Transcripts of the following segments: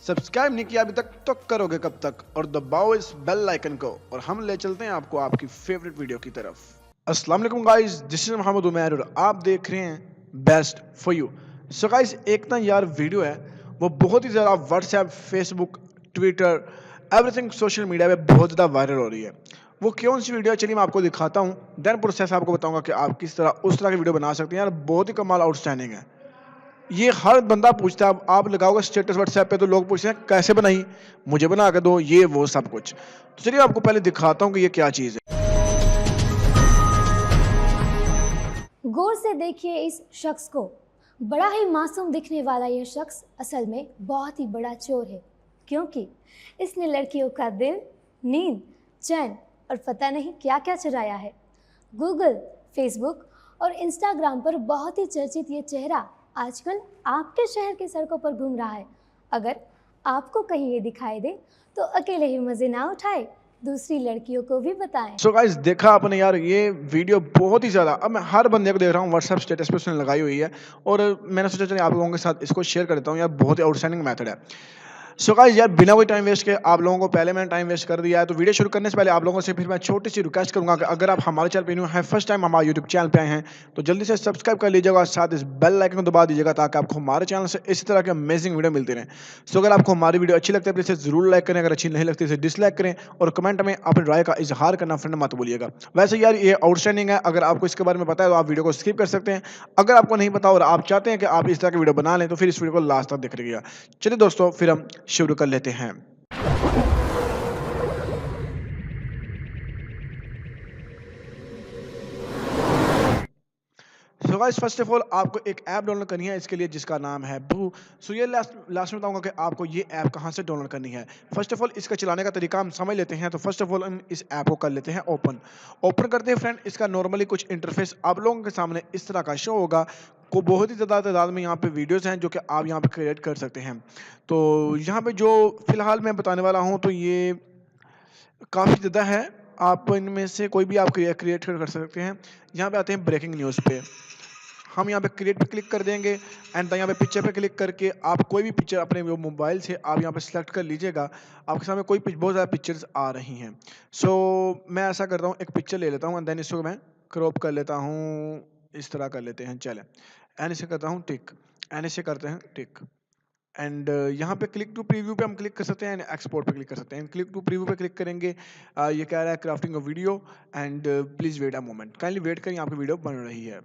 Subscribe नहीं किया अभी तक तो करोगे कब तक, और दबाओ इस बेल आइकन को और हम ले चलते हैं आपको आपकी फेवरेट वीडियो की तरफ। अस्सलाम वालेकुम guys, this is Mohammad Umair और आप देख रहे हैं best for you. So guys, एक ना यार वीडियो है, वो बहुत ही ज़्यादा WhatsApp, Facebook, Twitter, everything social media पे बहुत ज़्यादा वायरल हो रही है। वो कौन सी वीडियो है, चलिए मैं आपको दिखाता हूँ, देन प्रोसेस आपको बताऊंगा कि आप किस तरह उस तरह की वीडियो बना सकते हैं। यार बहुत ही कमाल आउटस्टैंडिंग है। ये हर बंदा पूछता है, आप लगाओगे स्टेटस व्हाट्सएप पे तो लोग पूछते हैं कैसे बनाई, मुझे बना के दो, ये वो सब कुछ। तो चलिए आपको पहले दिखाता हूँ कि ये क्या चीज़ है। गौर से देखिए इस शख्स को। बड़ा ही मासूम दिखने वाला यह शख्स असल में बहुत ही बड़ा चोर है, क्योंकि इसने लड़कियों का दिल, नींद, चैन और पता नहीं क्या क्या चुराया है। गूगल, फेसबुक और इंस्टाग्राम पर बहुत ही चर्चित ये चेहरा आजकल आपके शहर की सड़कों पर घूम रहा है। अगर आपको कहीं ये दिखाई दे तो अकेले ही मज़े ना उठाए, दूसरी लड़कियों को भी बताएं। सो गाइस, देखा आपने यार, ये वीडियो बहुत ही ज़्यादा, अब मैं हर बंदे को देख रहा हूँ व्हाट्सएप स्टेटस पे उसने लगाई हुई है, और मैंने सोचा चलिए आप लोगों के साथ इसको शेयर कर देता हूँ। यार बहुत ही आउटस्टैंडिंग मेथड है। सो गाइस, यार बिना कोई टाइम वेस्ट के, आप लोगों को पहले मैंने टाइम वेस्ट कर दिया है, तो वीडियो शुरू करने से पहले आप लोगों से फिर मैं छोटी सी रिक्वेस्ट करूंगा कि अगर आप हमारे चैनल पे न्यू हैं, फर्स्ट टाइम हमारे यूट्यूब चैनल पे आए हैं, तो जल्दी से सब्सक्राइब कर लीजिएगा और साथ इस बेल आइकन को दबा दीजिएगा ताकि आपको हमारे चैनल से इसी तरह के अमेजिंग वीडियो मिलते रहें। सो अगर आपको हमारी वीडियो अच्छी लगती है तो इसे जरूर लाइक करें, अगर अच्छी नहीं लगती इसे डिसलाइक करें, और कमेंट में अपनी राय का इजहार करना फ्रेंड मत भूलिएगा। वैसे यार ये आउटस्टैंडिंग है, अगर आपको इसके बारे में पता है तो आप वीडियो को स्किप कर सकते हैं। अगर आपको नहीं पता और आप चाहते हैं कि आप इस तरह की वीडियो बना लें तो फिर इस वीडियो को लास्ट तक देखिएगा। चलिए दोस्तों, फिर हम शुरू कर लेते हैं। So guys, first of all आपको एक ऐप डाउनलोड करनी है इसके लिए, जिसका नाम है बू। सो ये लास्ट में बताऊंगा कि आपको ये ऐप कहाँ से डाउनलोड करनी है। फर्स्ट ऑफ ऑल इसका चलाने का तरीका हम समझ लेते हैं। तो फर्स्ट ऑफ ऑल हम इस ऐप को कर लेते हैं ओपन करते हैं फ्रेंड। इसका नॉर्मली कुछ इंटरफेस आप लोगों के सामने इस तरह का शो होगा। को बहुत ही ज़्यादा तादाद में यहाँ पे वीडियोस हैं जो कि आप यहाँ पे क्रिएट कर सकते हैं। तो यहाँ पे जो फिलहाल मैं बताने वाला हूँ तो ये काफ़ी ज़्यादा है। आप इनमें से कोई भी आप क्रिएट कर सकते हैं। यहाँ पे आते हैं ब्रेकिंग न्यूज़ पे। हम यहाँ पे क्रिएट पे क्लिक कर देंगे, एंड यहाँ पे पिक्चर पे क्लिक करके आप कोई भी पिक्चर अपने मोबाइल से आप यहाँ पे सेलेक्ट कर लीजिएगा। आपके सामने कोई बहुत ज़्यादा पिक्चर्स आ रही हैं। सो मैं ऐसा करता हूँ, एक पिक्चर ले लेता हूँ एंड देन इसको मैं क्रॉप कर लेता हूँ। इस तरह कर लेते हैं, चले। एंड इसे करता हूँ टिक, एंड इसे करते हैं टिक। एंड यहाँ पे क्लिक टू प्रीव्यू पे हम क्लिक कर सकते हैं एंड एक्सपोर्ट पे क्लिक कर सकते हैं। क्लिक टू प्रीव्यू पे क्लिक करेंगे, ये कह रहा है crafting a video and please wait a moment, kindly wait करें, आपकी वीडियो बन रही है।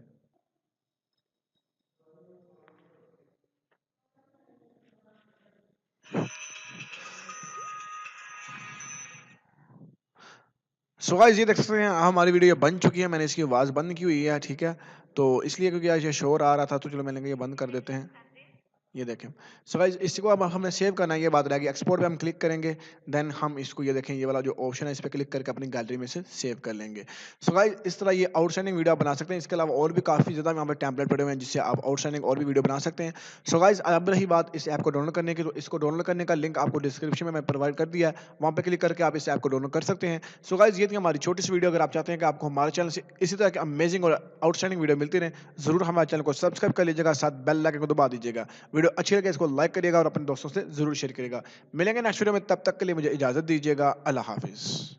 सो गाइस, ये देख सकते हैं हमारी वीडियो बन चुकी है। मैंने इसकी आवाज़ बंद की हुई है, ठीक है। तो इसलिए क्योंकि आज ये शोर आ रहा था, तो चलो मैंने कहा ये बंद कर देते हैं। ये देखें। सो गाइस, इसको अब हमें सेव करना है, ये बात रहेगी। एक्सपोर्ट पे हम क्लिक करेंगे, देन हम इसको ये देखें, ये वाला जो ऑप्शन है इस पे क्लिक करके अपनी गैलरी में से सेव कर लेंगे। सो गाइस, इस तरह ये आउटस्टैंडिंग वीडियो आप बना सकते हैं। इसके अलावा और भी काफ़ी ज़्यादा यहाँ पे टेम्पलेट पड़े हुए हैं जिससे आप आउटस्टैंडिंग और भी वीडियो बना सकते हैं। सो गाइस, अब रही बात इस ऐप को डाउनलोड करने की, तो इसको डाउनलोड करने का लिंक आपको डिस्क्रिप्शन में मैं प्रोवाइड कर दिया है, वहाँ पे क्लिक करके आप इस ऐप को डाउनलोड कर सकते हैं। सो गाइस, ये थी हमारी छोटी सी वीडियो। अगर आप चाहते हैं कि आपको हमारे चैनल से इसी तरह के अमेजिंग और आउटस्टैंडिंग वीडियो मिलती रहे, जरूर हमारे चैनल को सब्सक्राइब कर लीजिएगा, साथ बेल आइकन को दबा दीजिएगा। वीडियो अच्छी लगे इसको लाइक करिएगा और अपने दोस्तों से जरूर शेयर करिएगा। मिलेंगे नेक्स्ट वीडियो में, तब तक के लिए मुझे इजाजत दीजिएगा। अल्लाह हाफिज।